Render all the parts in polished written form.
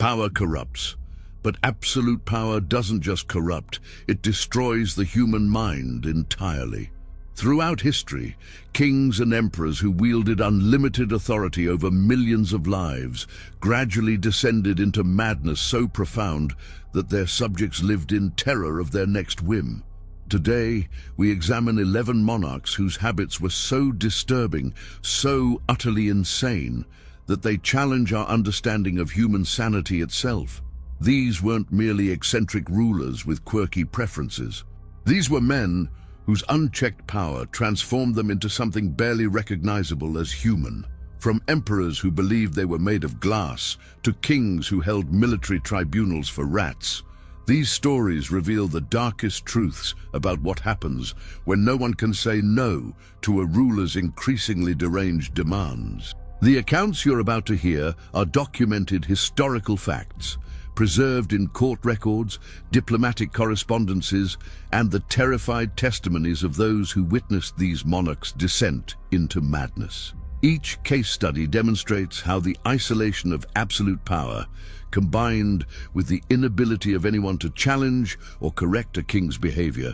Power corrupts, but absolute power doesn't just corrupt, it destroys the human mind entirely. Throughout history, kings and emperors who wielded unlimited authority over millions of lives gradually descended into madness so profound that their subjects lived in terror of their next whim. Today, we examine 11 monarchs whose habits were so disturbing, so utterly insane, that they challenge our understanding of human sanity itself. These weren't merely eccentric rulers with quirky preferences. These were men whose unchecked power transformed them into something barely recognizable as human. From emperors who believed they were made of glass to kings who held military tribunals for rats, these stories reveal the darkest truths about what happens when no one can say no to a ruler's increasingly deranged demands. The accounts you're about to hear are documented historical facts, preserved in court records, diplomatic correspondences, and the terrified testimonies of those who witnessed these monarchs' descent into madness. Each case study demonstrates how the isolation of absolute power, combined with the inability of anyone to challenge or correct a king's behavior,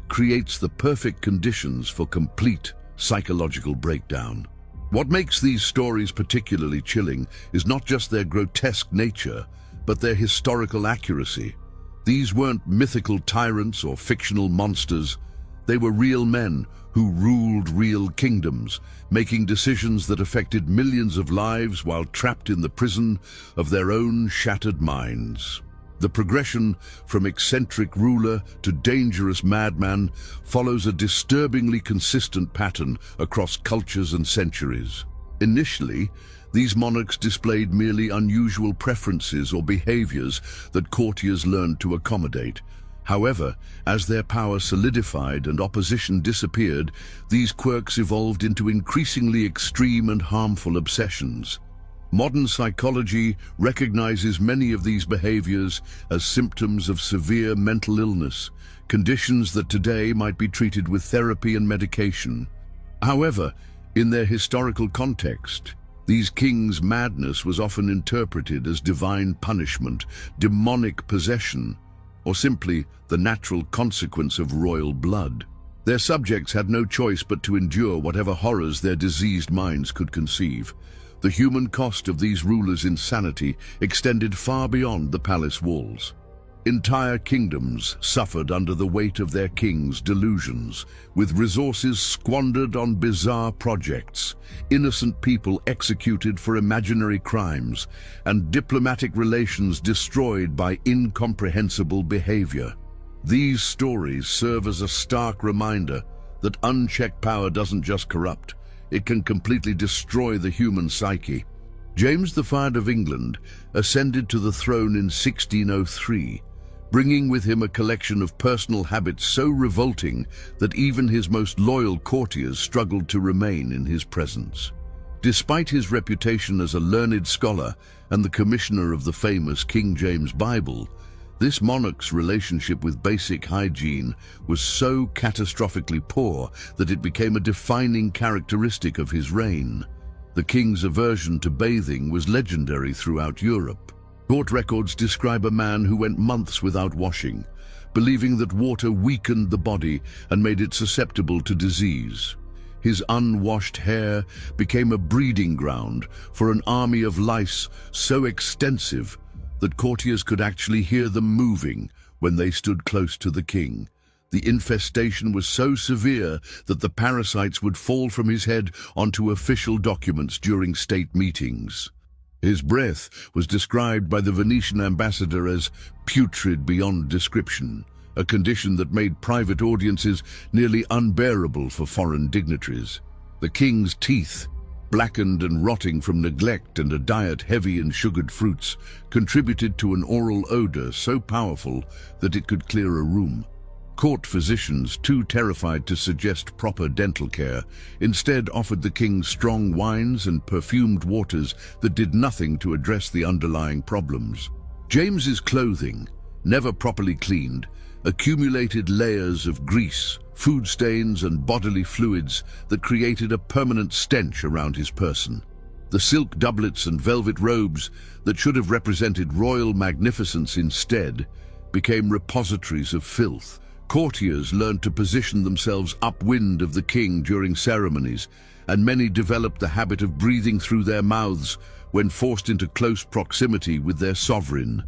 creates the perfect conditions for complete psychological breakdown. What makes these stories particularly chilling is not just their grotesque nature, but their historical accuracy. These weren't mythical tyrants or fictional monsters. They were real men who ruled real kingdoms, making decisions that affected millions of lives while trapped in the prison of their own shattered minds. The progression from eccentric ruler to dangerous madman follows a disturbingly consistent pattern across cultures and centuries. Initially, these monarchs displayed merely unusual preferences or behaviors that courtiers learned to accommodate. However, as their power solidified and opposition disappeared, these quirks evolved into increasingly extreme and harmful obsessions. Modern psychology recognizes many of these behaviors as symptoms of severe mental illness, conditions that today might be treated with therapy and medication. However, in their historical context, these kings' madness was often interpreted as divine punishment, demonic possession, or simply the natural consequence of royal blood. Their subjects had no choice but to endure whatever horrors their diseased minds could conceive. The human cost of these rulers' insanity extended far beyond the palace walls. Entire kingdoms suffered under the weight of their kings' delusions, with resources squandered on bizarre projects, innocent people executed for imaginary crimes, and diplomatic relations destroyed by incomprehensible behavior. These stories serve as a stark reminder that unchecked power doesn't just corrupt, it can completely destroy the human psyche. James V of England ascended to the throne in 1603, bringing with him a collection of personal habits so revolting that even his most loyal courtiers struggled to remain in his presence. Despite his reputation as a learned scholar and the commissioner of the famous King James Bible, this monarch's relationship with basic hygiene was so catastrophically poor that it became a defining characteristic of his reign. The king's aversion to bathing was legendary throughout Europe. Court records describe a man who went months without washing, believing that water weakened the body and made it susceptible to disease. His unwashed hair became a breeding ground for an army of lice so extensive that courtiers could actually hear them moving when they stood close to the king. The infestation was so severe that the parasites would fall from his head onto official documents during state meetings. His breath was described by the Venetian ambassador as putrid beyond description, a condition that made private audiences nearly unbearable for foreign dignitaries. The king's teeth, blackened and rotting from neglect and a diet heavy in sugared fruits, contributed to an oral odor so powerful that it could clear a room. Court physicians, too terrified to suggest proper dental care, instead offered the king strong wines and perfumed waters that did nothing to address the underlying problems. James's clothing, never properly cleaned, accumulated layers of grease, food stains and bodily fluids that created a permanent stench around his person. The silk doublets and velvet robes that should have represented royal magnificence instead became repositories of filth. Courtiers learned to position themselves upwind of the king during ceremonies, and many developed the habit of breathing through their mouths when forced into close proximity with their sovereign.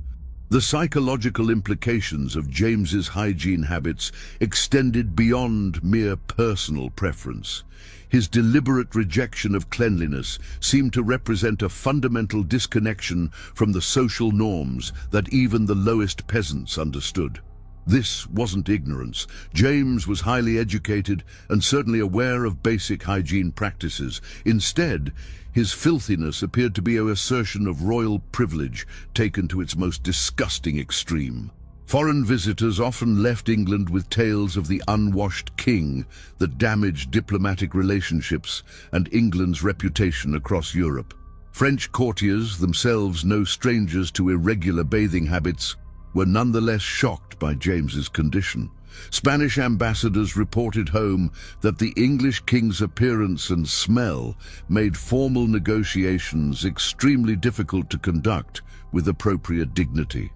The psychological implications of James's hygiene habits extended beyond mere personal preference. His deliberate rejection of cleanliness seemed to represent a fundamental disconnection from the social norms that even the lowest peasants understood. This wasn't ignorance. James was highly educated and certainly aware of basic hygiene practices. Instead, his filthiness appeared to be an assertion of royal privilege taken to its most disgusting extreme. Foreign visitors often left England with tales of the unwashed king that damaged diplomatic relationships and England's reputation across Europe. French courtiers, themselves no strangers to irregular bathing habits, were nonetheless shocked by James's condition. Spanish ambassadors reported home that the English king's appearance and smell made formal negotiations extremely difficult to conduct with appropriate dignity.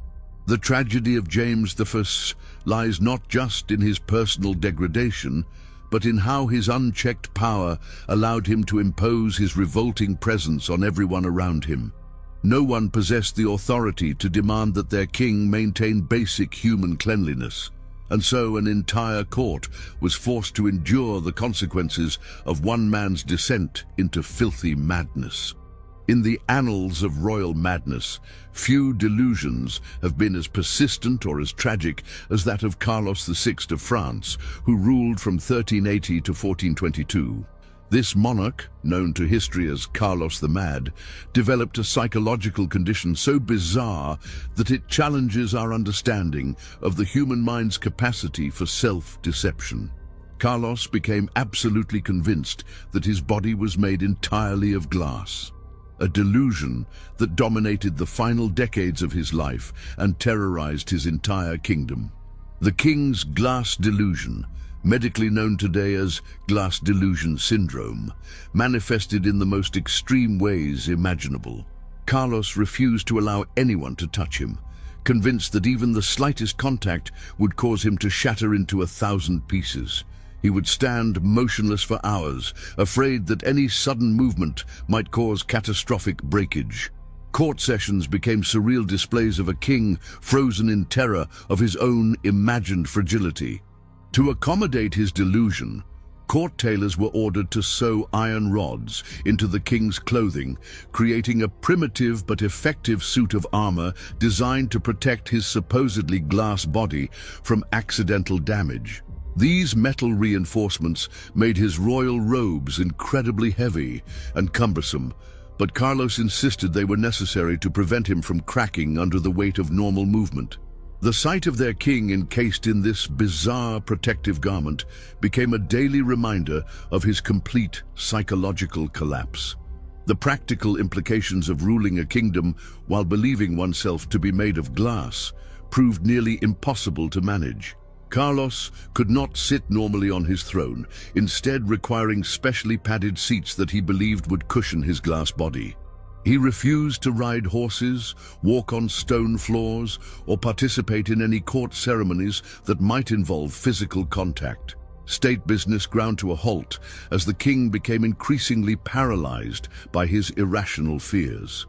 The tragedy of James I lies not just in his personal degradation, but in how his unchecked power allowed him to impose his revolting presence on everyone around him. No one possessed the authority to demand that their king maintain basic human cleanliness, and so an entire court was forced to endure the consequences of one man's descent into filthy madness. In the annals of royal madness, few delusions have been as persistent or as tragic as that of Carlos VI of France, who ruled from 1380 to 1422. This monarch, known to history as Carlos the Mad, developed a psychological condition so bizarre that it challenges our understanding of the human mind's capacity for self-deception. Carlos became absolutely convinced that his body was made entirely of glass, a delusion that dominated the final decades of his life and terrorized his entire kingdom. The king's glass delusion, medically known today as glass delusion syndrome, manifested in the most extreme ways imaginable. Carlos refused to allow anyone to touch him, convinced that even the slightest contact would cause him to shatter into 1,000 pieces. He would stand motionless for hours, afraid that any sudden movement might cause catastrophic breakage. Court sessions became surreal displays of a king frozen in terror of his own imagined fragility. To accommodate his delusion, court tailors were ordered to sew iron rods into the king's clothing, creating a primitive but effective suit of armor designed to protect his supposedly glass body from accidental damage. These metal reinforcements made his royal robes incredibly heavy and cumbersome, but Carlos insisted they were necessary to prevent him from cracking under the weight of normal movement. The sight of their king encased in this bizarre protective garment became a daily reminder of his complete psychological collapse. The practical implications of ruling a kingdom while believing oneself to be made of glass proved nearly impossible to manage. Carlos could not sit normally on his throne, instead requiring specially padded seats that he believed would cushion his glass body. He refused to ride horses, walk on stone floors, or participate in any court ceremonies that might involve physical contact. State business ground to a halt as the king became increasingly paralyzed by his irrational fears.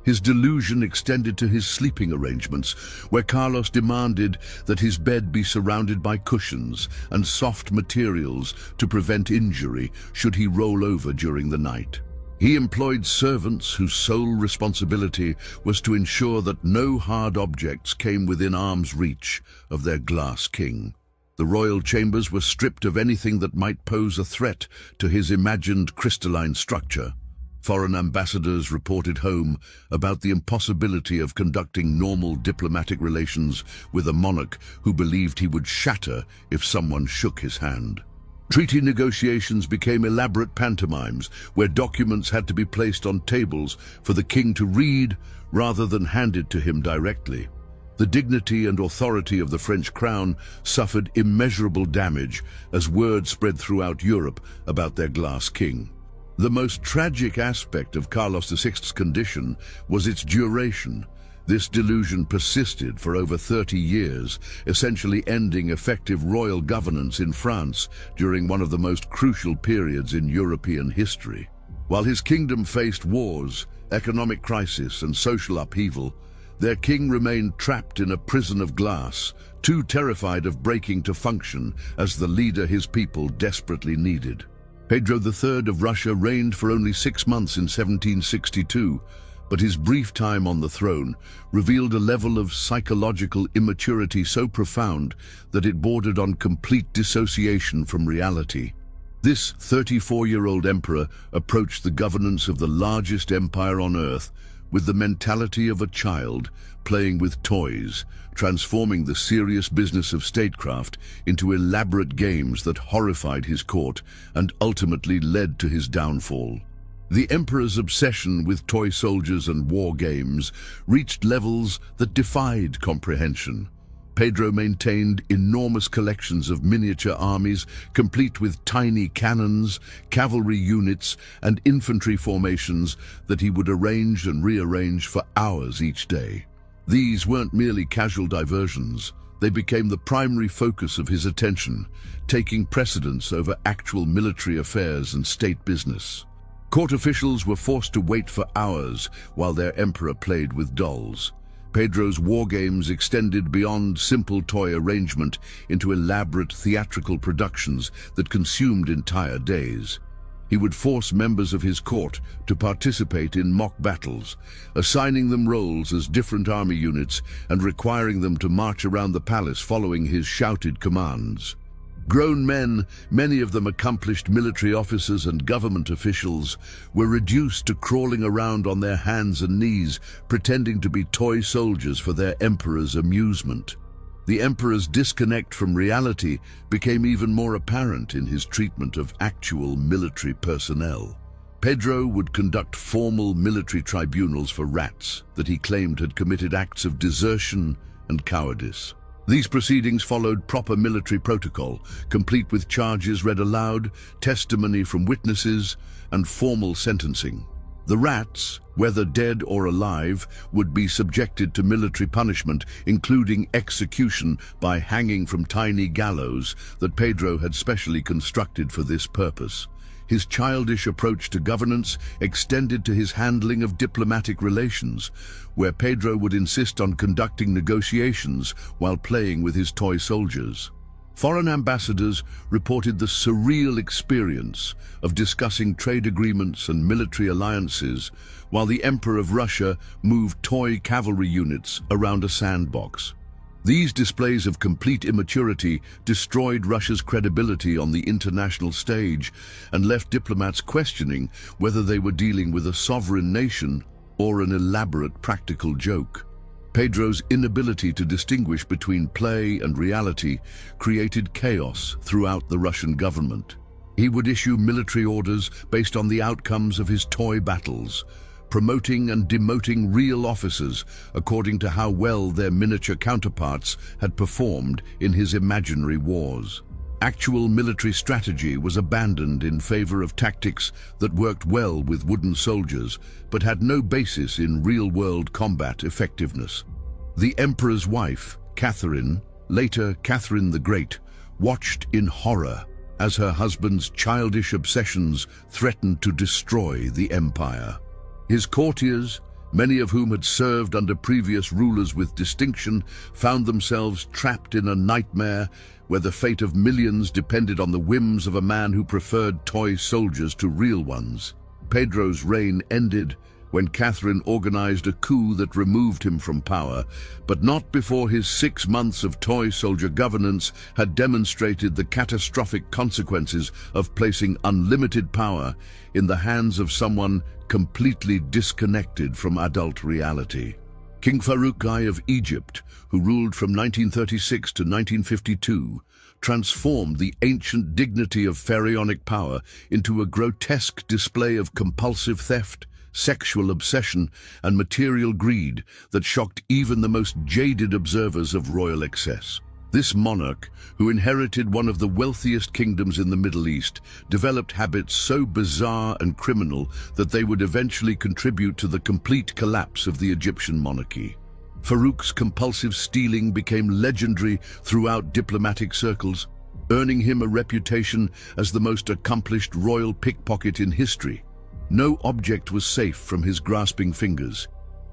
His delusion extended to his sleeping arrangements, where Carlos demanded that his bed be surrounded by cushions and soft materials to prevent injury should he roll over during the night. He employed servants whose sole responsibility was to ensure that no hard objects came within arm's reach of their glass king. The royal chambers were stripped of anything that might pose a threat to his imagined crystalline structure. Foreign ambassadors reported home about the impossibility of conducting normal diplomatic relations with a monarch who believed he would shatter if someone shook his hand. Treaty negotiations became elaborate pantomimes where documents had to be placed on tables for the king to read rather than handed to him directly. The dignity and authority of the French crown suffered immeasurable damage as word spread throughout Europe about their glass king. The most tragic aspect of Carlos VI's condition was its duration. This delusion persisted for over 30 years, essentially ending effective royal governance in France during one of the most crucial periods in European history. While his kingdom faced wars, economic crisis, and social upheaval, their king remained trapped in a prison of glass, too terrified of breaking to function as the leader his people desperately needed. Pedro III of Russia reigned for only 6 months in 1762, but his brief time on the throne revealed a level of psychological immaturity so profound that it bordered on complete dissociation from reality. This 34-year-old emperor approached the governance of the largest empire on earth with the mentality of a child playing with toys, transforming the serious business of statecraft into elaborate games that horrified his court and ultimately led to his downfall. The emperor's obsession with toy soldiers and war games reached levels that defied comprehension. Pedro maintained enormous collections of miniature armies, complete with tiny cannons, cavalry units, and infantry formations that he would arrange and rearrange for hours each day. These weren't merely casual diversions. They became the primary focus of his attention, taking precedence over actual military affairs and state business. Court officials were forced to wait for hours while their emperor played with dolls. Pedro's war games extended beyond simple toy arrangement into elaborate theatrical productions that consumed entire days. He would force members of his court to participate in mock battles, assigning them roles as different army units and requiring them to march around the palace following his shouted commands. Grown men, many of them accomplished military officers and government officials, were reduced to crawling around on their hands and knees, pretending to be toy soldiers for their emperor's amusement. The emperor's disconnect from reality became even more apparent in his treatment of actual military personnel. Pedro would conduct formal military tribunals for rats that he claimed had committed acts of desertion and cowardice. These proceedings followed proper military protocol, complete with charges read aloud, testimony from witnesses, and formal sentencing. The rats, whether dead or alive, would be subjected to military punishment, including execution by hanging from tiny gallows that Pedro had specially constructed for this purpose. His childish approach to governance extended to his handling of diplomatic relations, where Pedro would insist on conducting negotiations while playing with his toy soldiers. Foreign ambassadors reported the surreal experience of discussing trade agreements and military alliances while the Emperor of Russia moved toy cavalry units around a sandbox. These displays of complete immaturity destroyed Russia's credibility on the international stage and left diplomats questioning whether they were dealing with a sovereign nation or an elaborate practical joke. Pedro's inability to distinguish between play and reality created chaos throughout the Russian government. He would issue military orders based on the outcomes of his toy battles, promoting and demoting real officers according to how well their miniature counterparts had performed in his imaginary wars. Actual military strategy was abandoned in favor of tactics that worked well with wooden soldiers but had no basis in real-world combat effectiveness. The emperor's wife, Catherine, later Catherine the Great, watched in horror as her husband's childish obsessions threatened to destroy the empire. His courtiers, many of whom had served under previous rulers with distinction, found themselves trapped in a nightmare where the fate of millions depended on the whims of a man who preferred toy soldiers to real ones. Pedro's reign ended when Catherine organized a coup that removed him from power, but not before his 6 months of toy soldier governance had demonstrated the catastrophic consequences of placing unlimited power in the hands of someone completely disconnected from adult reality. King Farouk I of Egypt, who ruled from 1936 to 1952, transformed the ancient dignity of pharaonic power into a grotesque display of compulsive theft, sexual obsession, and material greed that shocked even the most jaded observers of royal excess. This monarch, who inherited one of the wealthiest kingdoms in the Middle East, developed habits so bizarre and criminal that they would eventually contribute to the complete collapse of the Egyptian monarchy. Farouk's compulsive stealing became legendary throughout diplomatic circles, earning him a reputation as the most accomplished royal pickpocket in history. No object was safe from his grasping fingers.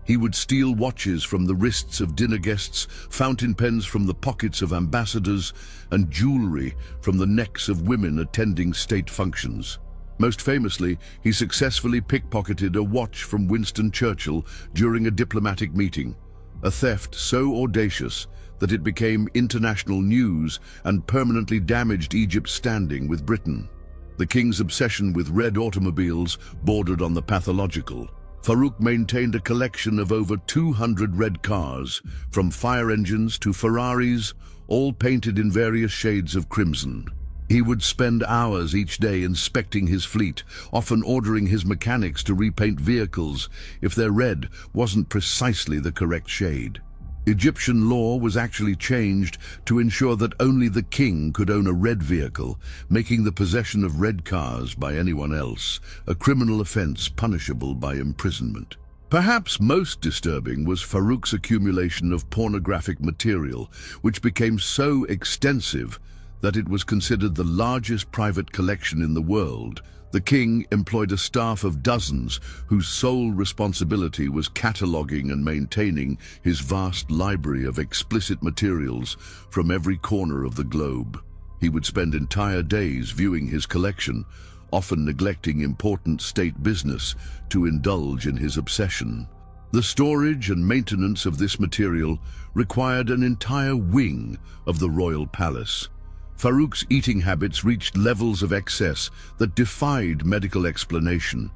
He would steal watches from the wrists of dinner guests, fountain pens from the pockets of ambassadors, and jewelry from the necks of women attending state functions. Most famously, he successfully pickpocketed a watch from Winston Churchill during a diplomatic meeting, a theft so audacious that it became international news and permanently damaged Egypt's standing with Britain. The king's obsession with red automobiles bordered on the pathological. Farouk maintained a collection of over 200 red cars, from fire engines to Ferraris, all painted in various shades of crimson. He would spend hours each day inspecting his fleet, often ordering his mechanics to repaint vehicles if their red wasn't precisely the correct shade. Egyptian law was actually changed to ensure that only the king could own a red vehicle, making the possession of red cars by anyone else a criminal offense punishable by imprisonment. Perhaps most disturbing was Farouk's accumulation of pornographic material, which became so extensive that it was considered the largest private collection in the world. The king employed a staff of dozens whose sole responsibility was cataloging and maintaining his vast library of explicit materials from every corner of the globe. He would spend entire days viewing his collection, often neglecting important state business to indulge in his obsession. The storage and maintenance of this material required an entire wing of the royal palace. Farouk's eating habits reached levels of excess that defied medical explanation.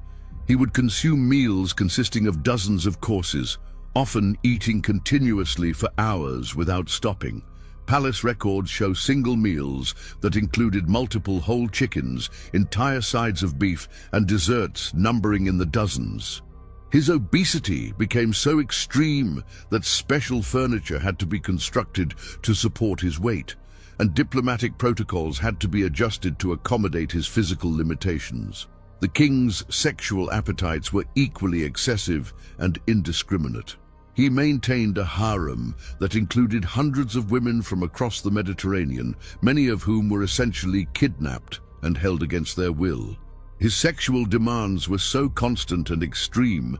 He would consume meals consisting of dozens of courses, often eating continuously for hours without stopping. Palace records show single meals that included multiple whole chickens, entire sides of beef, and desserts numbering in the dozens. His obesity became so extreme that special furniture had to be constructed to support his weight, and diplomatic protocols had to be adjusted to accommodate his physical limitations. The king's sexual appetites were equally excessive and indiscriminate. He maintained a harem that included hundreds of women from across the Mediterranean, many of whom were essentially kidnapped and held against their will. His sexual demands were so constant and extreme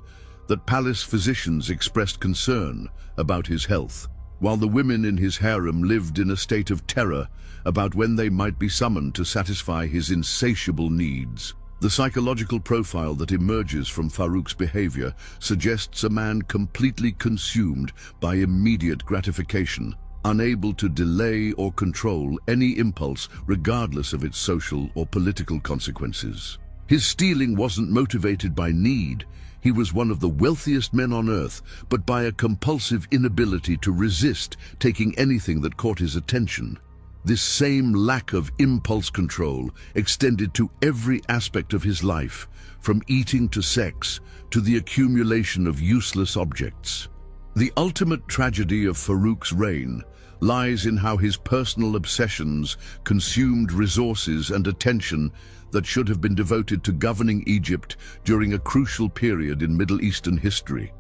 that palace physicians expressed concern about his health, while the women in his harem lived in a state of terror about when they might be summoned to satisfy his insatiable needs. The psychological profile that emerges from Farouk's behavior suggests a man completely consumed by immediate gratification, unable to delay or control any impulse regardless of its social or political consequences. His stealing wasn't motivated by need. He was one of the wealthiest men on earth, but by a compulsive inability to resist taking anything that caught his attention. This same lack of impulse control extended to every aspect of his life, from eating to sex to the accumulation of useless objects. The ultimate tragedy of Farouk's reign lies in how his personal obsessions consumed resources and attention that should have been devoted to governing Egypt during a crucial period in Middle Eastern history.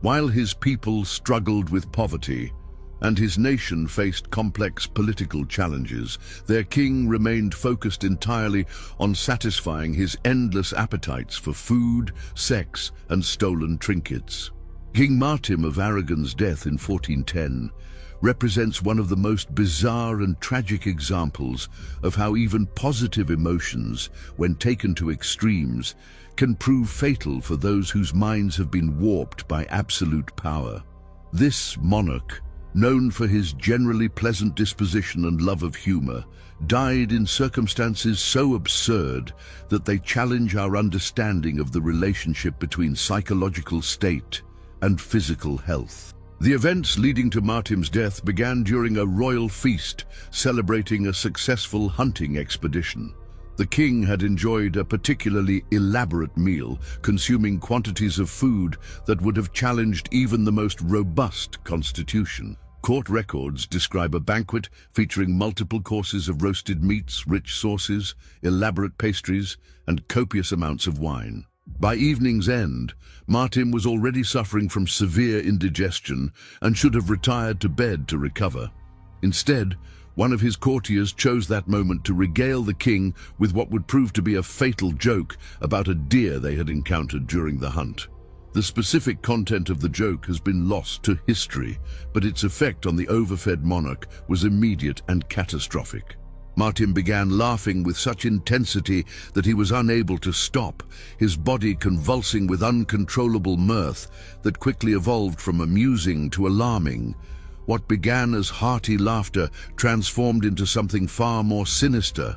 While his people struggled with poverty and his nation faced complex political challenges, their king remained focused entirely on satisfying his endless appetites for food, sex, and stolen trinkets. King Martim of Aragon's death in 1410 represents one of the most bizarre and tragic examples of how even positive emotions, when taken to extremes, can prove fatal for those whose minds have been warped by absolute power. This monarch, known for his generally pleasant disposition and love of humor, died in circumstances so absurd that they challenge our understanding of the relationship between psychological state and physical health. The events leading to Martim's death began during a royal feast celebrating a successful hunting expedition. The king had enjoyed a particularly elaborate meal, consuming quantities of food that would have challenged even the most robust constitution. Court records describe a banquet featuring multiple courses of roasted meats, rich sauces, elaborate pastries, and copious amounts of wine. By evening's end, Martin was already suffering from severe indigestion and should have retired to bed to recover. Instead, one of his courtiers chose that moment to regale the king with what would prove to be a fatal joke about a deer they had encountered during the hunt. The specific content of the joke has been lost to history, but its effect on the overfed monarch was immediate and catastrophic. Martin began laughing with such intensity that he was unable to stop, his body convulsing with uncontrollable mirth that quickly evolved from amusing to alarming. What began as hearty laughter transformed into something far more sinister.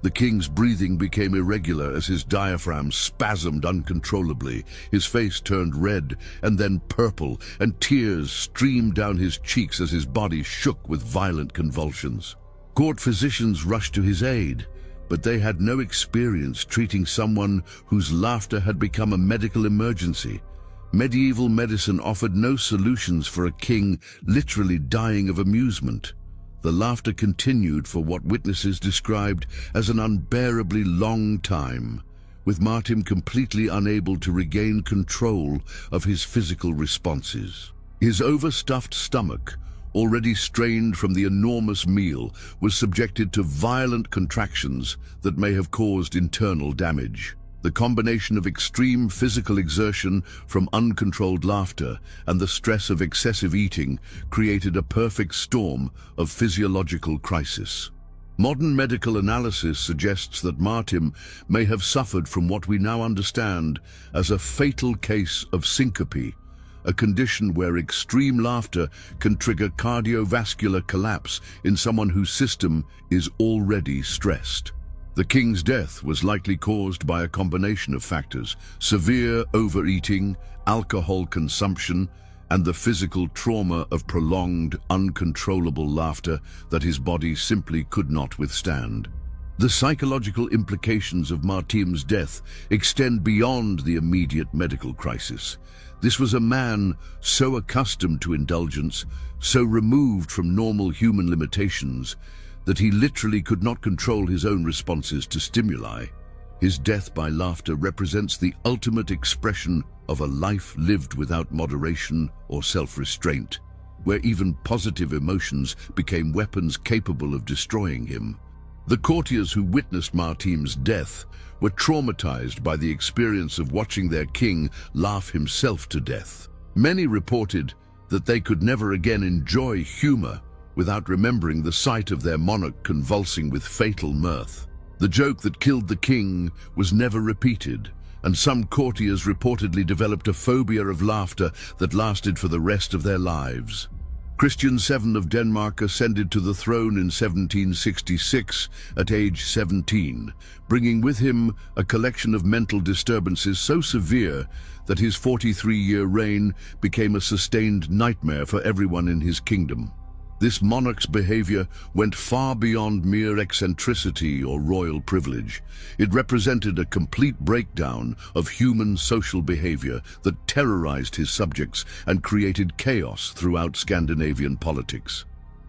The king's breathing became irregular as his diaphragm spasmed uncontrollably. His face turned red and then purple, and tears streamed down his cheeks as his body shook with violent convulsions. Court physicians rushed to his aid, but they had no experience treating someone whose laughter had become a medical emergency. Medieval medicine offered no solutions for a king literally dying of amusement. The laughter continued for what witnesses described as an unbearably long time, with Martin completely unable to regain control of his physical responses. His overstuffed stomach, already strained from the enormous meal, was subjected to violent contractions that may have caused internal damage. The combination of extreme physical exertion from uncontrolled laughter and the stress of excessive eating created a perfect storm of physiological crisis. Modern medical analysis suggests that Martin may have suffered from what we now understand as a fatal case of syncope, a condition where extreme laughter can trigger cardiovascular collapse in someone whose system is already stressed. The king's death was likely caused by a combination of factors: severe overeating, alcohol consumption, and the physical trauma of prolonged, uncontrollable laughter that his body simply could not withstand. The psychological implications of Martin's death extend beyond the immediate medical crisis. This was a man so accustomed to indulgence, so removed from normal human limitations, that he literally could not control his own responses to stimuli. His death by laughter represents the ultimate expression of a life lived without moderation or self-restraint, where even positive emotions became weapons capable of destroying him. The courtiers who witnessed Martin's death were traumatized by the experience of watching their king laugh himself to death. Many reported that they could never again enjoy humor without remembering the sight of their monarch convulsing with fatal mirth. The joke that killed the king was never repeated, and some courtiers reportedly developed a phobia of laughter that lasted for the rest of their lives. Christian VII of Denmark ascended to the throne in 1766 at age 17, bringing with him a collection of mental disturbances so severe that his 43-year reign became a sustained nightmare for everyone in his kingdom. This monarch's behavior went far beyond mere eccentricity or royal privilege. It represented a complete breakdown of human social behavior that terrorized his subjects and created chaos throughout Scandinavian politics.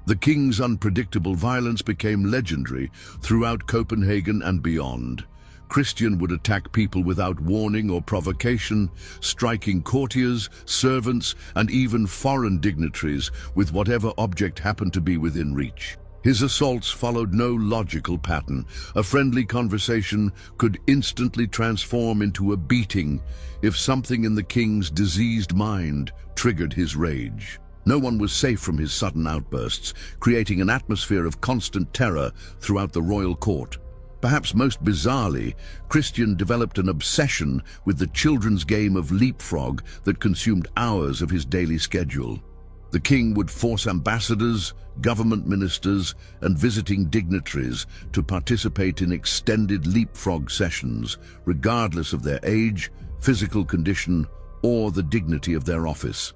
The king's unpredictable violence became legendary throughout Copenhagen and beyond. Christian would attack people without warning or provocation, striking courtiers, servants, and even foreign dignitaries with whatever object happened to be within reach. His assaults followed no logical pattern. A friendly conversation could instantly transform into a beating if something in the king's diseased mind triggered his rage. No one was safe from his sudden outbursts, creating an atmosphere of constant terror throughout the royal court. Perhaps most bizarrely, Christian developed an obsession with the children's game of leapfrog that consumed hours of his daily schedule. The king would force ambassadors, government ministers, and visiting dignitaries to participate in extended leapfrog sessions, regardless of their age, physical condition, or the dignity of their office.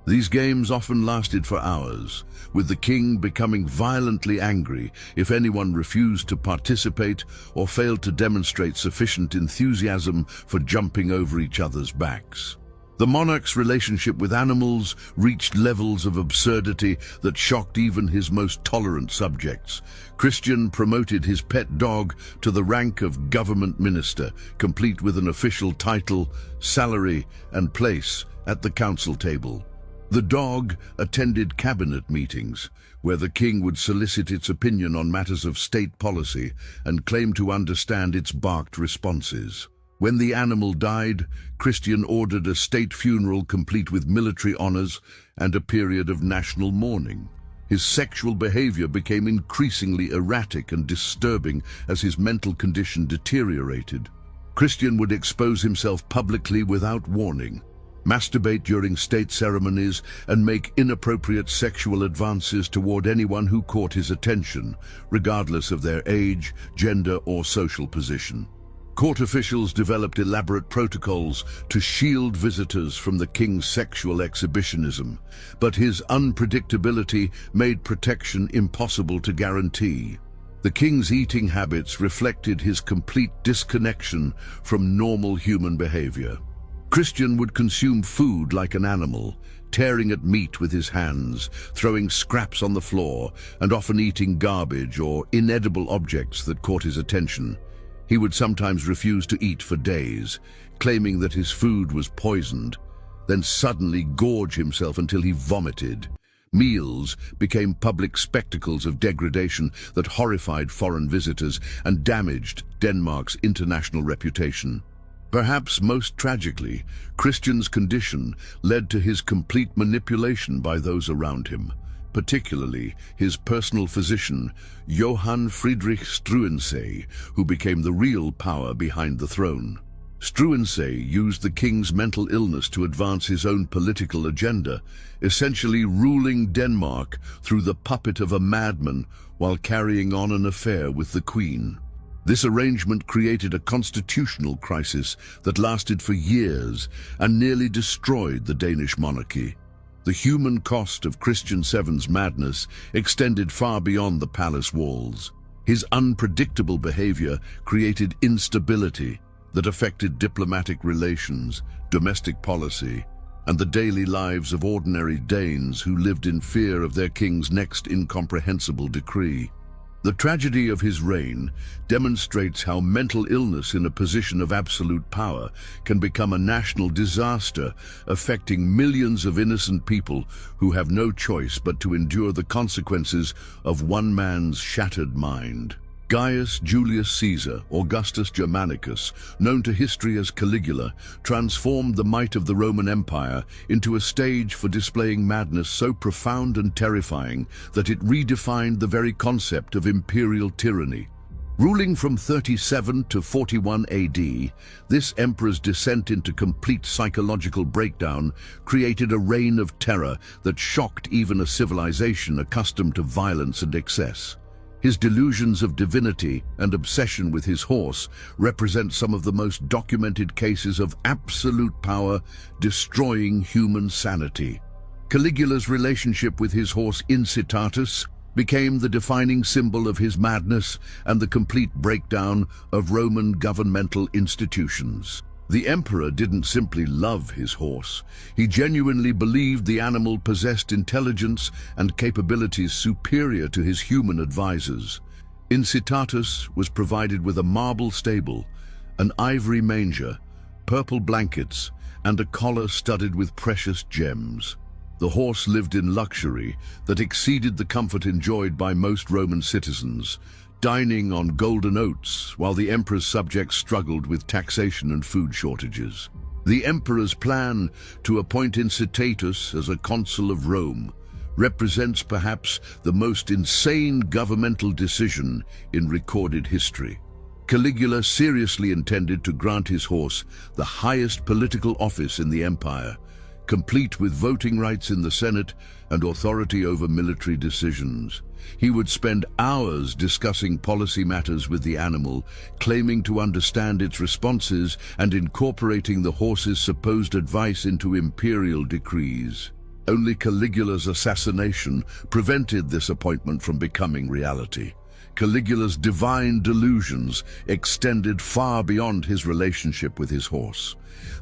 These games often lasted for hours, with the king becoming violently angry if anyone refused to participate or failed to demonstrate sufficient enthusiasm for jumping over each other's backs. The monarch's relationship with animals reached levels of absurdity that shocked even his most tolerant subjects. Christian promoted his pet dog to the rank of government minister, complete with an official title, salary, and place at the council table. The dog attended cabinet meetings, where the king would solicit its opinion on matters of state policy and claim to understand its barked responses. When the animal died, Christian ordered a state funeral complete with military honors and a period of national mourning. His sexual behavior became increasingly erratic and disturbing as his mental condition deteriorated. Christian would expose himself publicly without warning, masturbate during state ceremonies, and make inappropriate sexual advances toward anyone who caught his attention, regardless of their age, gender, or social position. Court officials developed elaborate protocols to shield visitors from the king's sexual exhibitionism, but his unpredictability made protection impossible to guarantee. The king's eating habits reflected his complete disconnection from normal human behavior. Christian would consume food like an animal, tearing at meat with his hands, throwing scraps on the floor, and often eating garbage or inedible objects that caught his attention. He would sometimes refuse to eat for days, claiming that his food was poisoned, then suddenly gorge himself until he vomited. Meals became public spectacles of degradation that horrified foreign visitors and damaged Denmark's international reputation. Perhaps most tragically, Christian's condition led to his complete manipulation by those around him, particularly his personal physician, Johann Friedrich Struensee, who became the real power behind the throne. Struensee used the king's mental illness to advance his own political agenda, essentially ruling Denmark through the puppet of a madman while carrying on an affair with the queen. This arrangement created a constitutional crisis that lasted for years and nearly destroyed the Danish monarchy. The human cost of Christian VII's madness extended far beyond the palace walls. His unpredictable behavior created instability that affected diplomatic relations, domestic policy, and the daily lives of ordinary Danes who lived in fear of their king's next incomprehensible decree. The tragedy of his reign demonstrates how mental illness in a position of absolute power can become a national disaster, affecting millions of innocent people who have no choice but to endure the consequences of one man's shattered mind. Gaius Julius Caesar, Augustus Germanicus, known to history as Caligula, transformed the might of the Roman Empire into a stage for displaying madness so profound and terrifying that it redefined the very concept of imperial tyranny. Ruling from 37 to 41 AD, this emperor's descent into complete psychological breakdown created a reign of terror that shocked even a civilization accustomed to violence and excess. His delusions of divinity and obsession with his horse represent some of the most documented cases of absolute power destroying human sanity. Caligula's relationship with his horse Incitatus became the defining symbol of his madness and the complete breakdown of Roman governmental institutions. The emperor didn't simply love his horse. He genuinely believed the animal possessed intelligence and capabilities superior to his human advisors. Incitatus was provided with a marble stable, an ivory manger, purple blankets, and a collar studded with precious gems. The horse lived in luxury that exceeded the comfort enjoyed by most Roman citizens, dining on golden oats while the emperor's subjects struggled with taxation and food shortages. The emperor's plan to appoint Incitatus as a consul of Rome represents perhaps the most insane governmental decision in recorded history. Caligula seriously intended to grant his horse the highest political office in the empire, complete with voting rights in the Senate and authority over military decisions. He would spend hours discussing policy matters with the animal, claiming to understand its responses and incorporating the horse's supposed advice into imperial decrees. Only Caligula's assassination prevented this appointment from becoming reality. Caligula's divine delusions extended far beyond his relationship with his horse.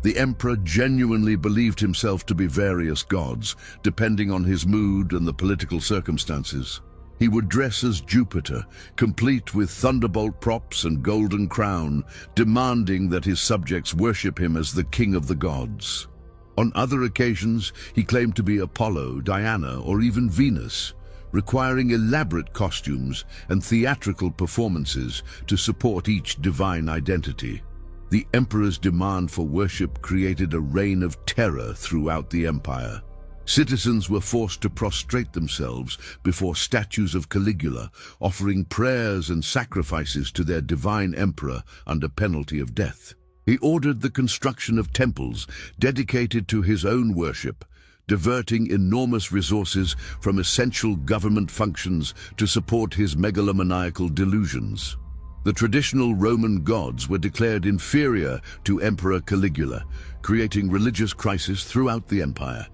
The emperor genuinely believed himself to be various gods, depending on his mood and the political circumstances. He would dress as Jupiter, complete with thunderbolt props and golden crown, demanding that his subjects worship him as the king of the gods. On other occasions, he claimed to be Apollo, Diana, or even Venus, requiring elaborate costumes and theatrical performances to support each divine identity. The emperor's demand for worship created a reign of terror throughout the empire. Citizens were forced to prostrate themselves before statues of Caligula, offering prayers and sacrifices to their divine emperor under penalty of death. He ordered the construction of temples dedicated to his own worship, diverting enormous resources from essential government functions to support his megalomaniacal delusions. The traditional Roman gods were declared inferior to Emperor Caligula, creating religious crisis throughout the empire.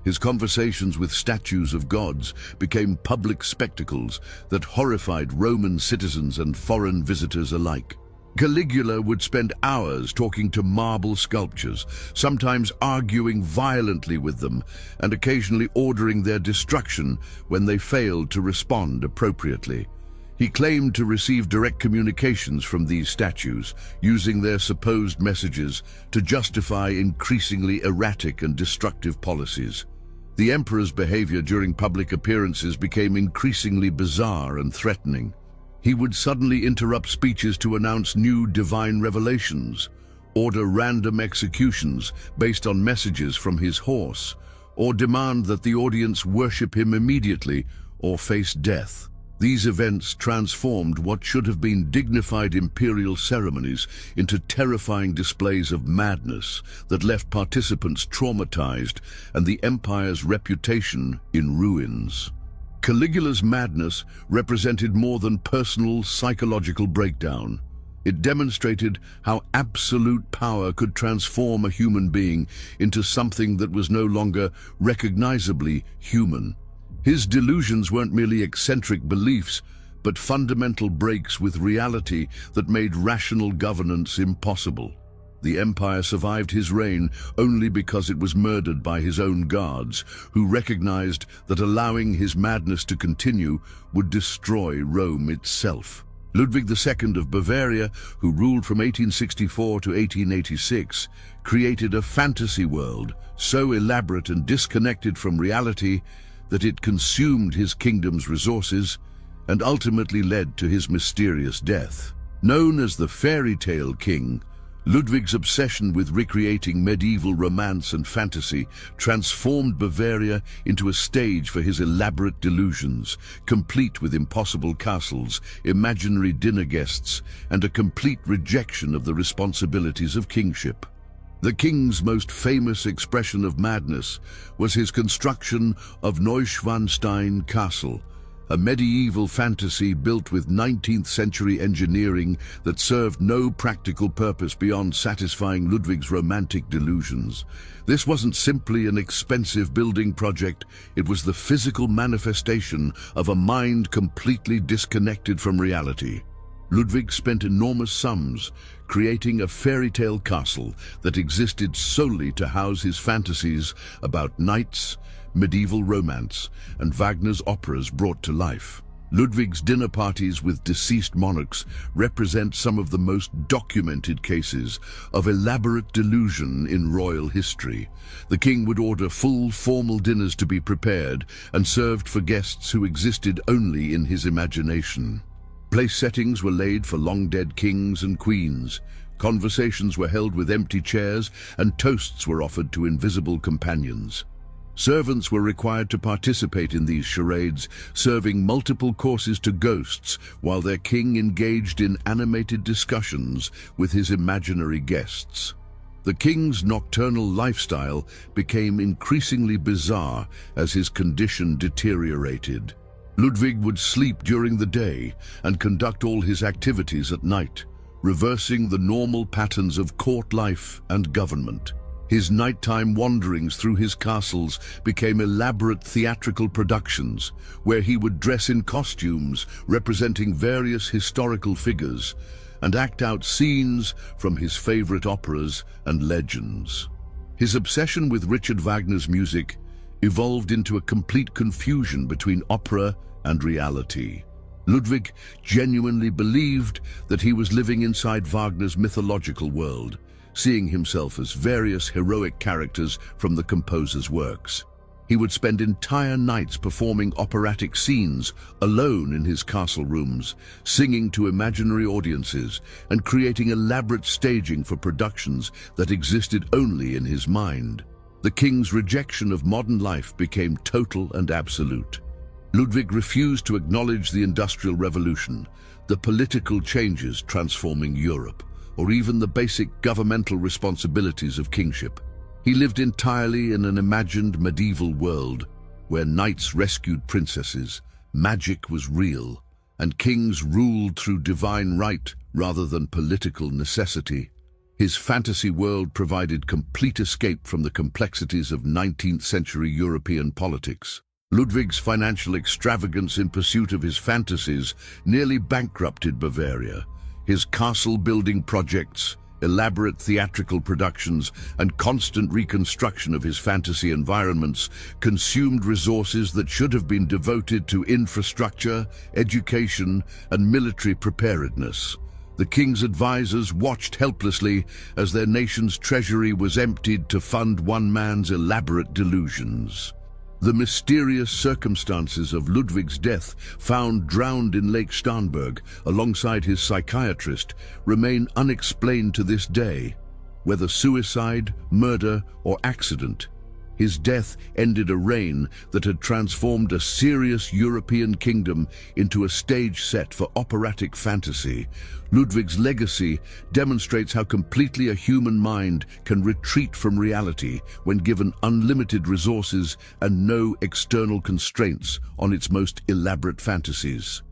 His conversations with statues of gods became public spectacles that horrified Roman citizens and foreign visitors alike. Caligula would spend hours talking to marble sculptures, sometimes arguing violently with them and occasionally ordering their destruction when they failed to respond appropriately. He claimed to receive direct communications from these statues, using their supposed messages to justify increasingly erratic and destructive policies. The emperor's behavior during public appearances became increasingly bizarre and threatening. He would suddenly interrupt speeches to announce new divine revelations, order random executions based on messages from his horse, or demand that the audience worship him immediately or face death. These events transformed what should have been dignified imperial ceremonies into terrifying displays of madness that left participants traumatized and the empire's reputation in ruins. Caligula's madness represented more than personal psychological breakdown. It demonstrated how absolute power could transform a human being into something that was no longer recognizably human. His delusions weren't merely eccentric beliefs, but fundamental breaks with reality that made rational governance impossible. The empire survived his reign only because it was murdered by his own guards, who recognized that allowing his madness to continue would destroy Rome itself. Ludwig II of Bavaria, who ruled from 1864 to 1886, created a fantasy world so elaborate and disconnected from reality that it consumed his kingdom's resources and ultimately led to his mysterious death. Known as the fairy tale king, Ludwig's obsession with recreating medieval romance and fantasy transformed Bavaria into a stage for his elaborate delusions, complete with impossible castles, imaginary dinner guests, and a complete rejection of the responsibilities of kingship. The king's most famous expression of madness was his construction of Neuschwanstein Castle, a medieval fantasy built with 19th-century engineering that served no practical purpose beyond satisfying Ludwig's romantic delusions. This wasn't simply an expensive building project, it was the physical manifestation of a mind completely disconnected from reality. Ludwig spent enormous sums creating a fairy tale castle that existed solely to house his fantasies about knights, medieval romance, and Wagner's operas brought to life. Ludwig's dinner parties with deceased monarchs represent some of the most documented cases of elaborate delusion in royal history. The king would order full formal dinners to be prepared and served for guests who existed only in his imagination. Place settings were laid for long-dead kings and queens. Conversations were held with empty chairs, and toasts were offered to invisible companions. Servants were required to participate in these charades, serving multiple courses to ghosts while their king engaged in animated discussions with his imaginary guests. The king's nocturnal lifestyle became increasingly bizarre as his condition deteriorated. Ludwig would sleep during the day and conduct all his activities at night, reversing the normal patterns of court life and government. His nighttime wanderings through his castles became elaborate theatrical productions, where he would dress in costumes representing various historical figures and act out scenes from his favorite operas and legends. His obsession with Richard Wagner's music evolved into a complete confusion between opera and reality. Ludwig genuinely believed that he was living inside Wagner's mythological world, seeing himself as various heroic characters from the composer's works. He would spend entire nights performing operatic scenes alone in his castle rooms, singing to imaginary audiences and creating elaborate staging for productions that existed only in his mind. The king's rejection of modern life became total and absolute. Ludwig refused to acknowledge the Industrial Revolution, the political changes transforming Europe, or even the basic governmental responsibilities of kingship. He lived entirely in an imagined medieval world where knights rescued princesses, magic was real, and kings ruled through divine right rather than political necessity. His fantasy world provided complete escape from the complexities of 19th-century European politics. Ludwig's financial extravagance in pursuit of his fantasies nearly bankrupted Bavaria. His castle-building projects, elaborate theatrical productions, and constant reconstruction of his fantasy environments consumed resources that should have been devoted to infrastructure, education, and military preparedness. The king's advisors watched helplessly as their nation's treasury was emptied to fund one man's elaborate delusions. The mysterious circumstances of Ludwig's death, found drowned in Lake Starnberg alongside his psychiatrist, remain unexplained to this day. Whether suicide, murder, or accident, his death ended a reign that had transformed a serious European kingdom into a stage set for operatic fantasy. Ludwig's legacy demonstrates how completely a human mind can retreat from reality when given unlimited resources and no external constraints on its most elaborate fantasies.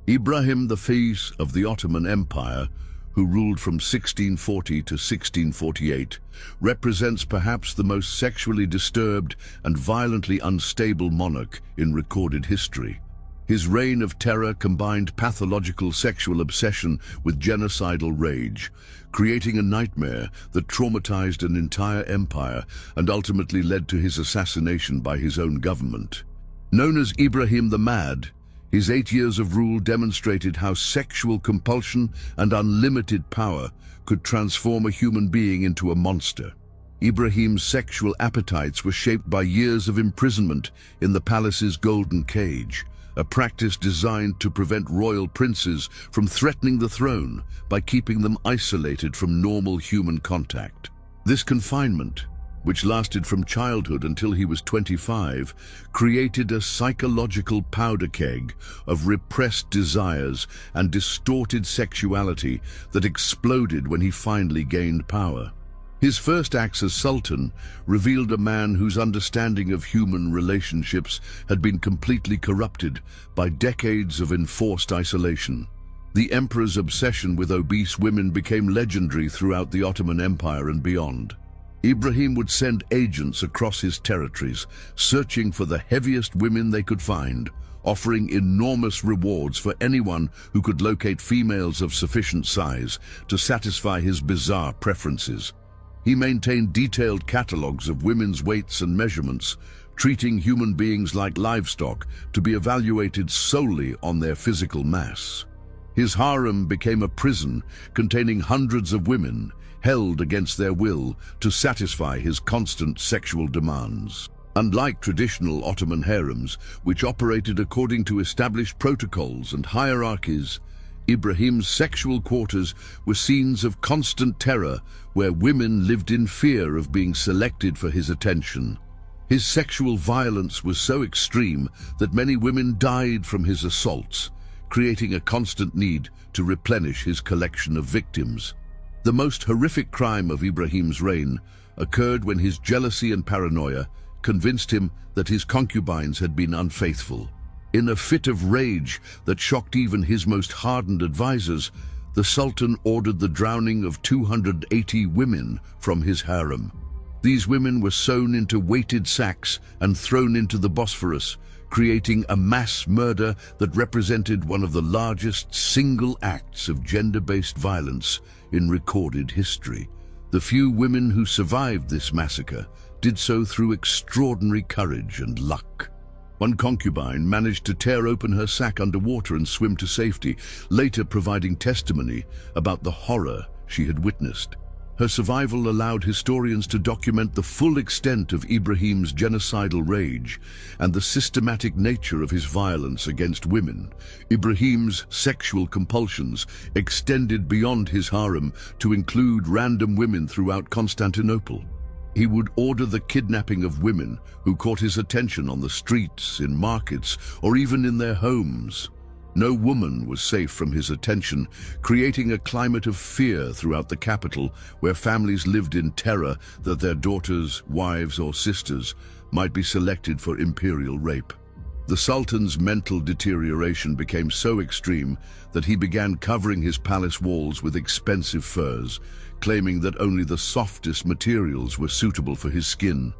Ibrahim V of the Ottoman Empire, who ruled from 1640 to 1648, represents perhaps the most sexually disturbed and violently unstable monarch in recorded history. His reign of terror combined pathological sexual obsession with genocidal rage, creating a nightmare that traumatized an entire empire and ultimately led to his assassination by his own government. Known as Ibrahim the Mad, his 8 years of rule demonstrated how sexual compulsion and unlimited power could transform a human being into a monster. Ibrahim's sexual appetites were shaped by years of imprisonment in the palace's golden cage, a practice designed to prevent royal princes from threatening the throne by keeping them isolated from normal human contact. This confinement, which lasted from childhood until he was 25, created a psychological powder keg of repressed desires and distorted sexuality that exploded when he finally gained power. His first acts as Sultan revealed a man whose understanding of human relationships had been completely corrupted by decades of enforced isolation. The emperor's obsession with obese women became legendary throughout the Ottoman Empire and beyond. Ibrahim would send agents across his territories, searching for the heaviest women they could find, offering enormous rewards for anyone who could locate females of sufficient size to satisfy his bizarre preferences. He maintained detailed catalogues of women's weights and measurements, treating human beings like livestock to be evaluated solely on their physical mass. His harem became a prison containing hundreds of women, held against their will to satisfy his constant sexual demands. Unlike traditional Ottoman harems, which operated according to established protocols and hierarchies, Ibrahim's sexual quarters were scenes of constant terror where women lived in fear of being selected for his attention. His sexual violence was so extreme that many women died from his assaults, creating a constant need to replenish his collection of victims. The most horrific crime of Ibrahim's reign occurred when his jealousy and paranoia convinced him that his concubines had been unfaithful. In a fit of rage that shocked even his most hardened advisors, the Sultan ordered the drowning of 280 women from his harem. These women were sewn into weighted sacks and thrown into the Bosphorus, creating a mass murder that represented one of the largest single acts of gender-based violence in recorded history. The few women who survived this massacre did so through extraordinary courage and luck. One concubine managed to tear open her sack underwater and swim to safety, later providing testimony about the horror she had witnessed. Her survival allowed historians to document the full extent of Ibrahim's genocidal rage and the systematic nature of his violence against women. Ibrahim's sexual compulsions extended beyond his harem to include random women throughout Constantinople. He would order the kidnapping of women who caught his attention on the streets, in markets, or even in their homes. No woman was safe from his attention, creating a climate of fear throughout the capital where families lived in terror that their daughters, wives, or sisters might be selected for imperial rape. The Sultan's mental deterioration became so extreme that he began covering his palace walls with expensive furs, claiming that only the softest materials were suitable for his skin.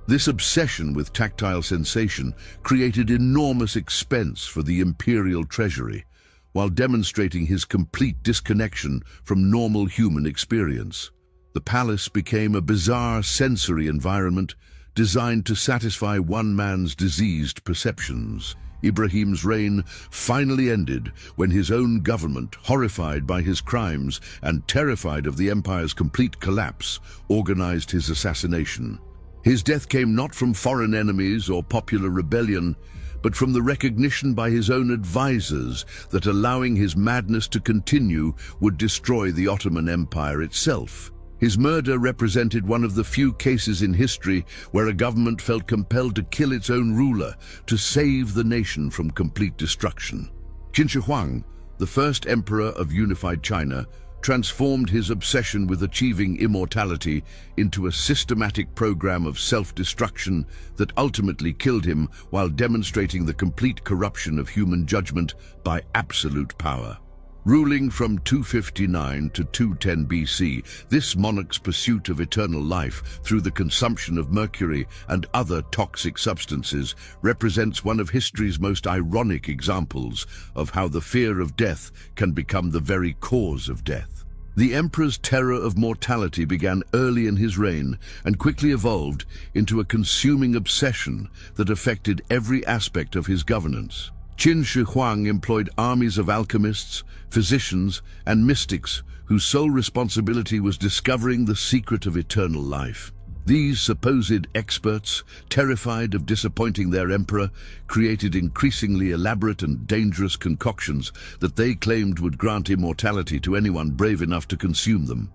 This obsession with tactile sensation created enormous expense for the imperial treasury, while demonstrating his complete disconnection from normal human experience. The palace became a bizarre sensory environment designed to satisfy one man's diseased perceptions. Ibrahim's reign finally ended when his own government, horrified by his crimes and terrified of the empire's complete collapse, organized his assassination. His death came not from foreign enemies or popular rebellion, but from the recognition by his own advisors that allowing his madness to continue would destroy the Ottoman Empire itself. His murder represented one of the few cases in history where a government felt compelled to kill its own ruler to save the nation from complete destruction. Qin Shi Huang, the first emperor of unified China, transformed his obsession with achieving immortality into a systematic program of self-destruction that ultimately killed him while demonstrating the complete corruption of human judgment by absolute power. Ruling from 259 to 210 BC, this monarch's pursuit of eternal life through the consumption of mercury and other toxic substances represents one of history's most ironic examples of how the fear of death can become the very cause of death. The emperor's terror of mortality began early in his reign and quickly evolved into a consuming obsession that affected every aspect of his governance. Qin Shi Huang employed armies of alchemists, physicians, and mystics whose sole responsibility was discovering the secret of eternal life. These supposed experts, terrified of disappointing their emperor, created increasingly elaborate and dangerous concoctions that they claimed would grant immortality to anyone brave enough to consume them.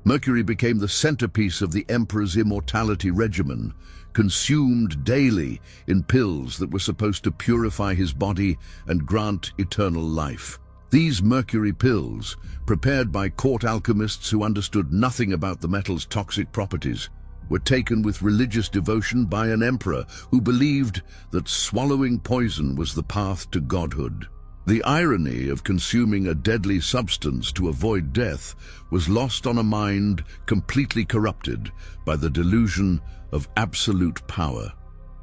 Mercury became the centerpiece of the emperor's immortality regimen, consumed daily in pills that were supposed to purify his body and grant eternal life. These mercury pills, prepared by court alchemists who understood nothing about the metal's toxic properties, were taken with religious devotion by an emperor who believed that swallowing poison was the path to godhood. The irony of consuming a deadly substance to avoid death was lost on a mind completely corrupted by the delusion of absolute power.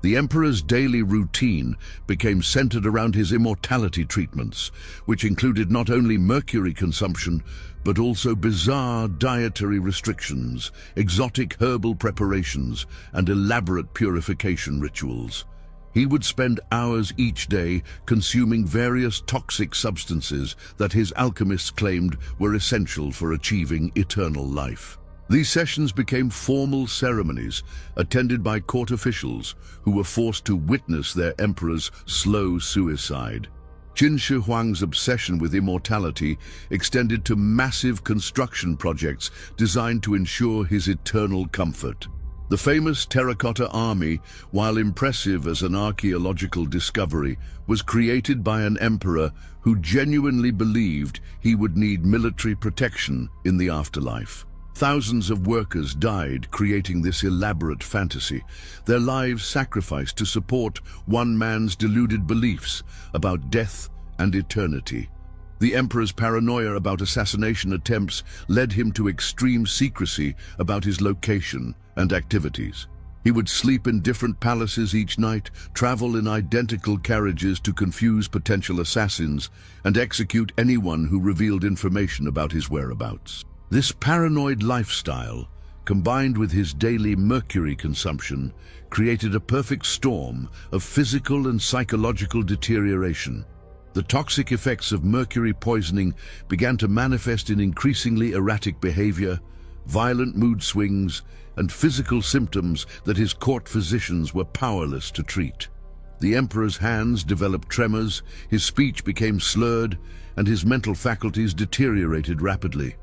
The emperor's daily routine became centered around his immortality treatments, which included not only mercury consumption, but also bizarre dietary restrictions, exotic herbal preparations, and elaborate purification rituals. He would spend hours each day consuming various toxic substances that his alchemists claimed were essential for achieving eternal life. These sessions became formal ceremonies attended by court officials who were forced to witness their emperor's slow suicide. Qin Shi Huang's obsession with immortality extended to massive construction projects designed to ensure his eternal comfort. The famous terracotta army, while impressive as an archaeological discovery, was created by an emperor who genuinely believed he would need military protection in the afterlife. Thousands of workers died creating this elaborate fantasy, their lives sacrificed to support one man's deluded beliefs about death and eternity. The emperor's paranoia about assassination attempts led him to extreme secrecy about his location and activities. He would sleep in different palaces each night, travel in identical carriages to confuse potential assassins, and execute anyone who revealed information about his whereabouts. This paranoid lifestyle, combined with his daily mercury consumption, created a perfect storm of physical and psychological deterioration. The toxic effects of mercury poisoning began to manifest in increasingly erratic behavior, violent mood swings, and physical symptoms that his court physicians were powerless to treat. The emperor's hands developed tremors, his speech became slurred, and his mental faculties deteriorated rapidly.